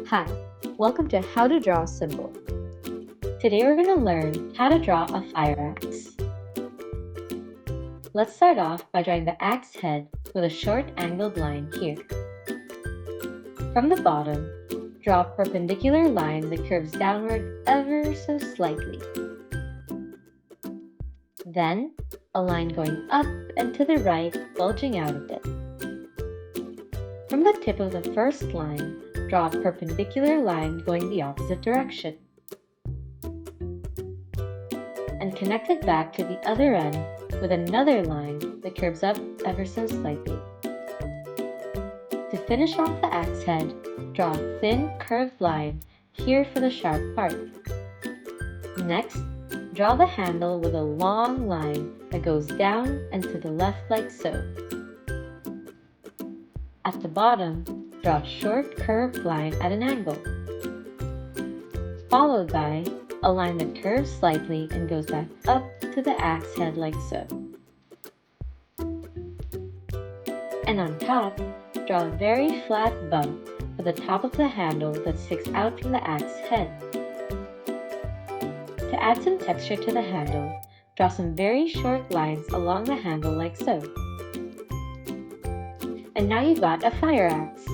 Hi, welcome to How to Draw a Symbol. Today we're going to learn how to draw a fire axe. Let's start off by drawing the axe head with a short angled line here. From the bottom, draw a perpendicular line that curves downward ever so slightly. Then, a line going up and to the right, bulging out a bit. From the tip of the first line, draw a perpendicular line going the opposite direction. And connect it back to the other end with another line that curves up ever so slightly. To finish off the axe head, draw a thin curved line here for the sharp part. Next, draw the handle with a long line that goes down and to the left like so. At the bottom, draw a short curved line at an angle, followed by a line that curves slightly and goes back up to the axe head like so. And on top, draw a very flat bump for the top of the handle that sticks out from the axe head. To add some texture to the handle, draw some very short lines along the handle like so. And now you've got a fire axe.